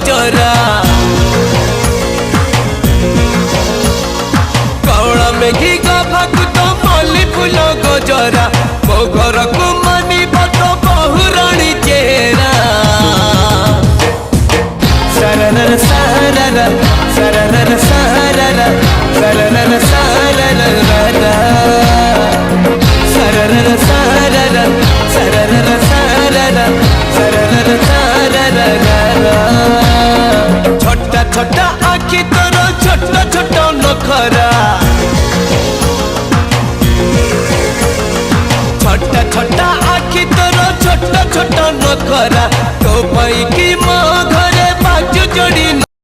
गजरा कौड़ा में घी गभाकु तो मल्ली फूल गजरा मो घर को मानिब तो बहुराणी चेहरा सरनर साररा सरनर साररा सरनर साररा सरनर साररा सरनर साररा सरनर साररा छोटा छोटा आखि तोर छोटा छोटा नखरा छोटा छोटा आखि तोर छोटा छोटा नखरा तो पाई